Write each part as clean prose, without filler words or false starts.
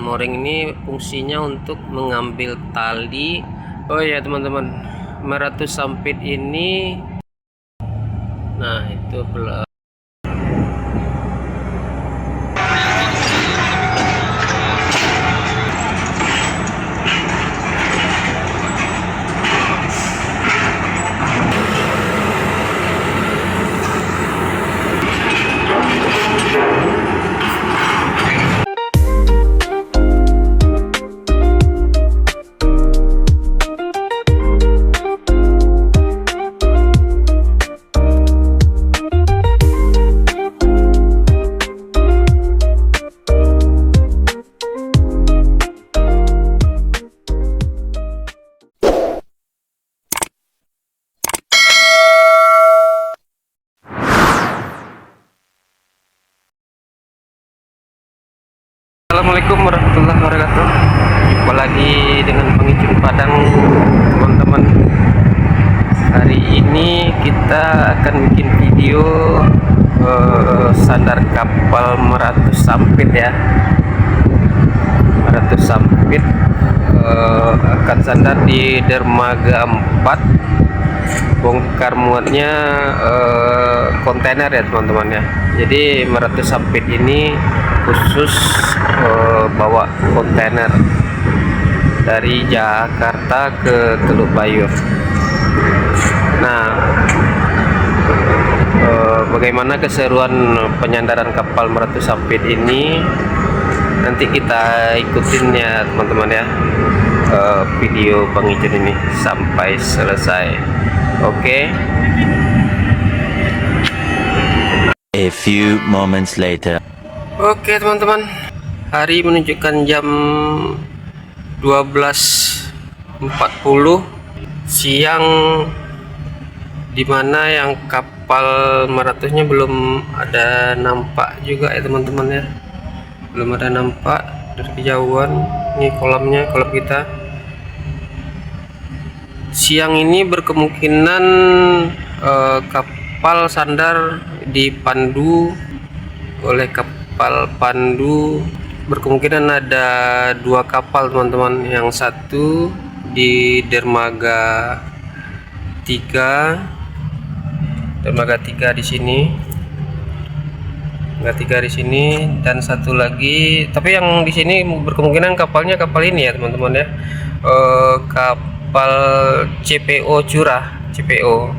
mooring ini fungsinya untuk mengambil tali. Oh ya teman-teman, Meratus Sampit ini, nah itu Assalamualaikum warahmatullahi wabarakatuh. Jumpa lagi dengan Pengicun Padang, teman-teman. Hari ini kita akan bikin video sandar kapal Meratus Sampit ya. Meratus Sampit akan sandar di dermaga 4. Bongkar muatnya kontainer ya teman-teman ya. Jadi Meratus Sampit ini khusus bawa kontainer dari Jakarta ke Teluk Bayur. Nah, bagaimana keseruan penyandaran kapal Meratus Sampit ini, nanti kita ikutin ya teman-teman ya, video Bang Icun ini sampai selesai. Oke. A few moments later. Oke teman-teman, hari menunjukkan jam 12.40 siang, dimana yang kapal Meratusnya belum ada nampak juga ya teman-teman ya, belum ada nampak dari kejauhan. Ini kolamnya, kolam kita. Siang ini berkemungkinan kapal sandar dipandu oleh kapal pandu. Berkemungkinan ada 2 kapal teman-teman, yang satu di dermaga 3 di sini, dermaga 3 di sini, dan satu lagi, tapi yang di sini berkemungkinan kapalnya kapal ini ya teman-teman ya, kapal CPO curah, CPO,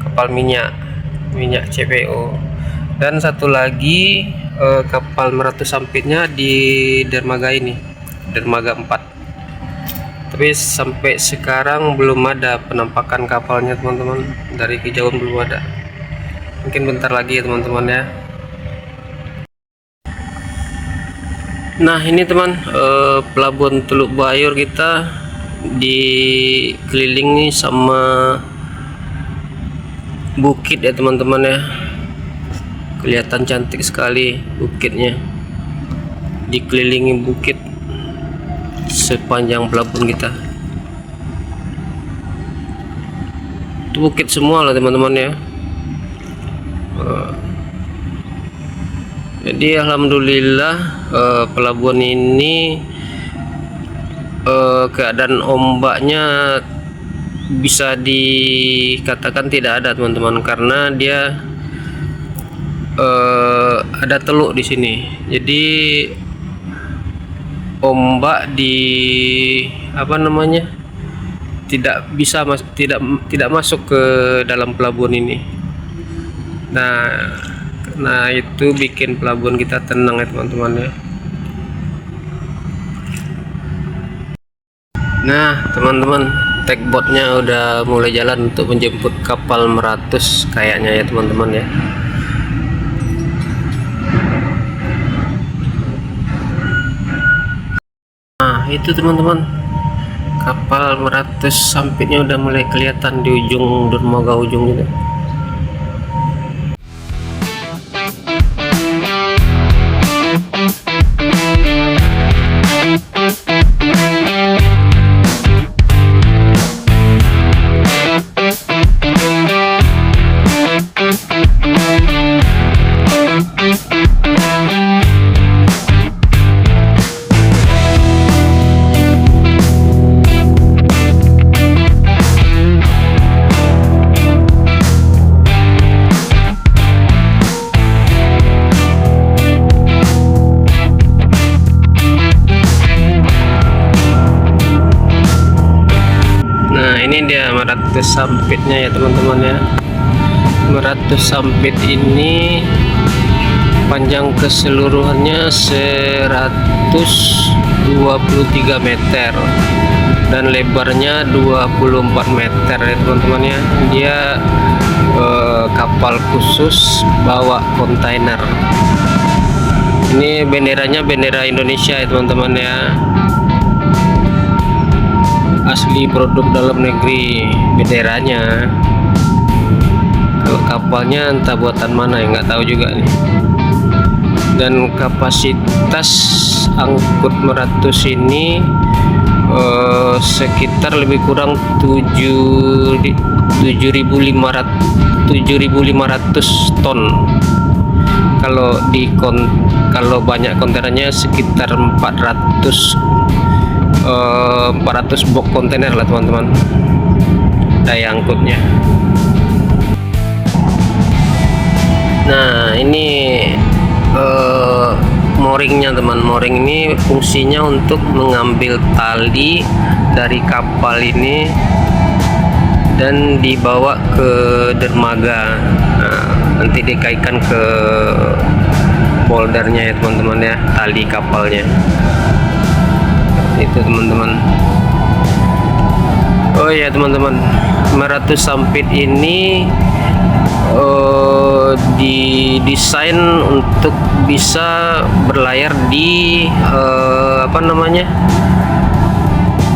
kapal minyak CPO. Dan satu lagi kapal Meratus Sampitnya di dermaga ini, dermaga 4. Tapi sampai sekarang belum ada penampakan kapalnya teman-teman, dari kejauhan belum ada. Mungkin bentar lagi ya teman-teman ya. Nah ini teman, pelabuhan Teluk Bayur kita dikelilingi sama bukit ya teman-teman ya. Kelihatan cantik sekali bukitnya, dikelilingi bukit sepanjang pelabuhan kita. Itu bukit semua lah teman-teman ya. Jadi alhamdulillah pelabuhan ini keadaan ombaknya bisa dikatakan tidak ada teman-teman, karena dia ada teluk di sini. Jadi ombak di tidak bisa tidak masuk ke dalam pelabuhan ini. Nah itu bikin pelabuhan kita tenang ya teman-teman ya. Nah teman-teman, tagboatnya udah mulai jalan untuk menjemput kapal Meratus kayaknya ya teman-teman ya. Nah itu teman-teman, kapal Meratus Sampitnya udah mulai kelihatan di ujung dermaga ujung itu. meratus sampitnya ya teman-teman ya. Meratus sampit ini panjang keseluruhannya 123 meter dan lebarnya 24 meter ya teman-teman ya. Dia kapal khusus bawa kontainer. Ini benderanya bendera Indonesia ya teman-teman ya, asli produk dalam negeri benderanya. Kalau kapalnya entah buatan mana ya, nggak tahu juga nih. Dan kapasitas angkut Meratus ini sekitar lebih kurang 7.500 ton. Kalau banyak kontainernya sekitar 400 box kontainer lah teman-teman, daya angkutnya. Nah ini mooringnya teman. Mooring ini fungsinya untuk mengambil tali dari kapal ini dan dibawa ke dermaga. Nah, nanti dikaitkan ke bouldernya ya teman-teman ya, tali kapalnya itu teman-teman. Oh ya teman-teman, Meratus sampit ini didesain untuk bisa berlayar di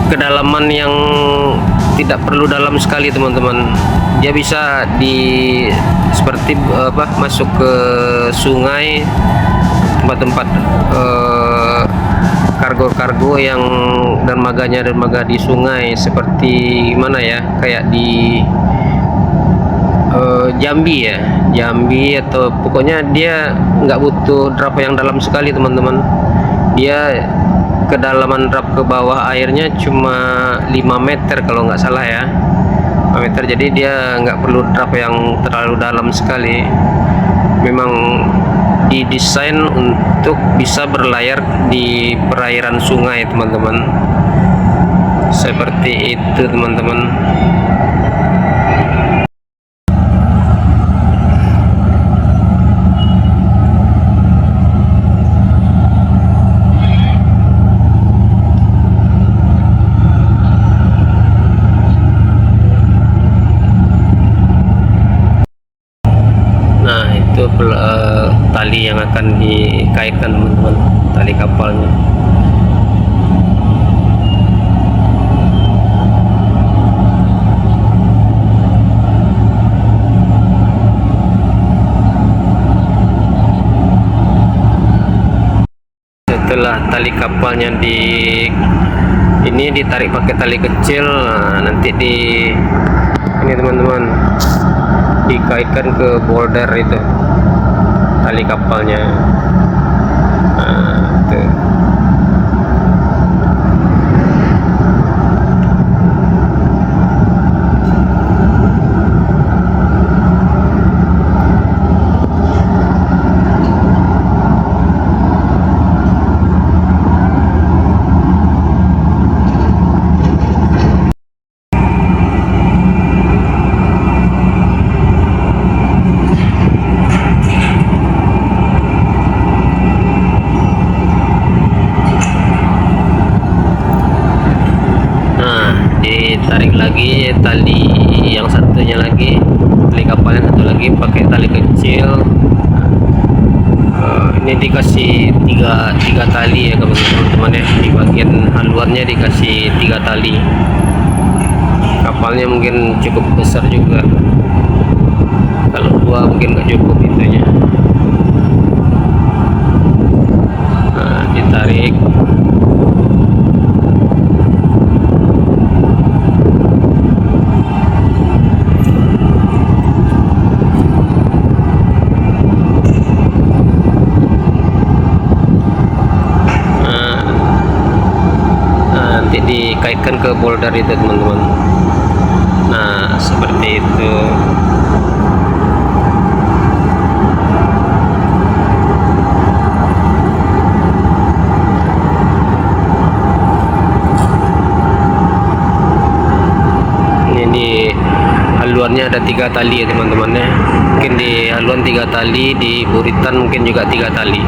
kedalaman yang tidak perlu dalam sekali teman-teman. Dia bisa seperti masuk ke sungai, tempat-tempat kargo-kargo yang dermaga di sungai, seperti mana ya, kayak di Jambi atau pokoknya dia nggak butuh drap yang dalam sekali teman-teman. Dia kedalaman drap ke bawah airnya cuma 5 meter kalau nggak salah ya, 5 meter. Jadi dia nggak perlu drap yang terlalu dalam sekali. Memang didesain untuk bisa berlayar di perairan sungai teman-teman, seperti itu teman-teman. Tali yang akan dikaitkan teman-teman, tali kapalnya. Setelah tali kapalnya ini ditarik pakai tali kecil, nah, nanti ini teman-teman dikaitkan ke boulder itu tali kapalnya. Nah, itu. Tarik lagi tali yang satunya lagi, tali kapalnya satu lagi pakai tali kecil. Ini dikasih tiga tali ya teman-teman ya, di bagian haluannya dikasih 3 tali. Kapalnya mungkin cukup besar juga, kalau 2 mungkin nggak cukup itunya. Nah, ditarik. Dikaitkan ke boulder itu teman-teman. Nah, seperti itu. Ini haluannya ada 3 tali ya teman-teman ya. Mungkin di haluan 3 tali, di buritan mungkin juga 3 tali.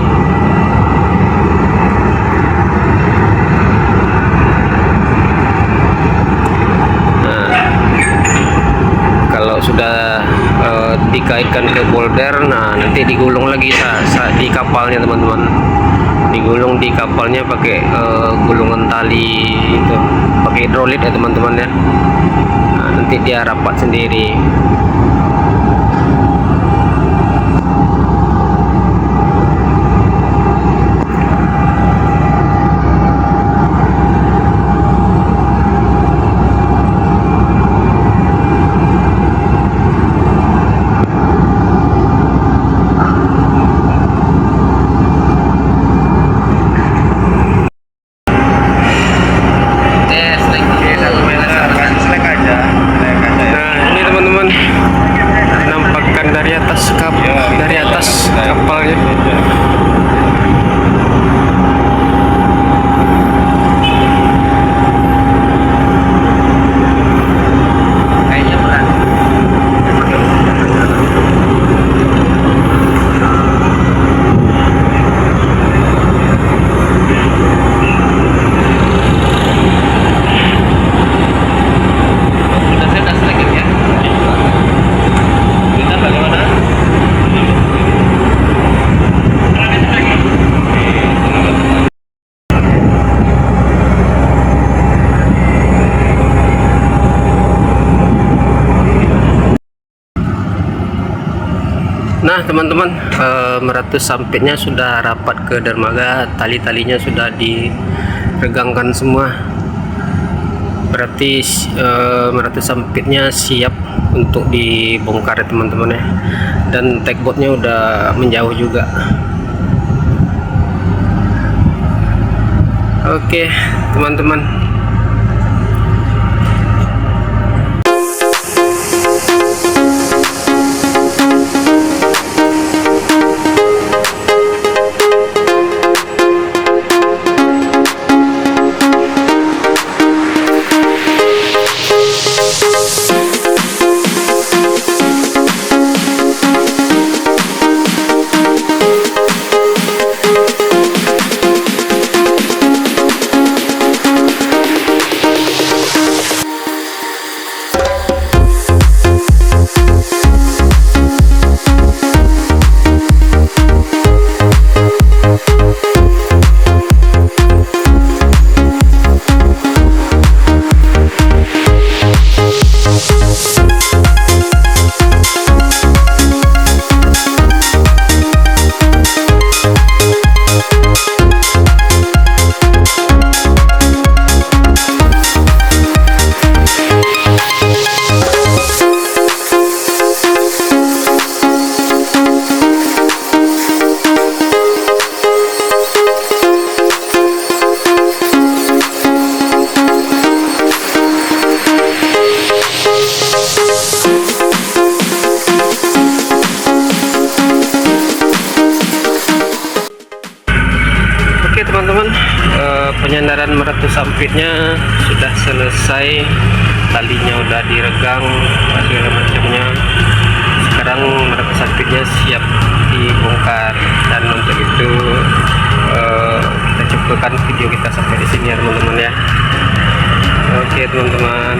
Kalau sudah dikaitkan ke polder, nah nanti digulung lagi di kapalnya teman-teman, digulung di kapalnya pakai gulungan tali itu, pakai hidrolit ya teman-teman ya. Nah, nanti dia rapat sendiri. Dari atas kapalnya. Kayaknya berat. Udah saya gas lagi ya. Kita bagaimana? Nah teman-teman, meratus sampitnya sudah rapat ke dermaga, tali-talinya sudah diregangkan semua, berarti meratus sampitnya siap untuk dibongkar ya teman-teman ya. Dan tagbotnya udah menjauh juga. Oke teman-teman, teman-teman, penyandaran meratus sampitnya sudah selesai, talinya udah diregang segala macamnya. Sekarang meratus sampitnya siap dibongkar, dan untuk itu kita cukupkan video kita sampai di sini ya teman-teman ya. Oke teman-teman.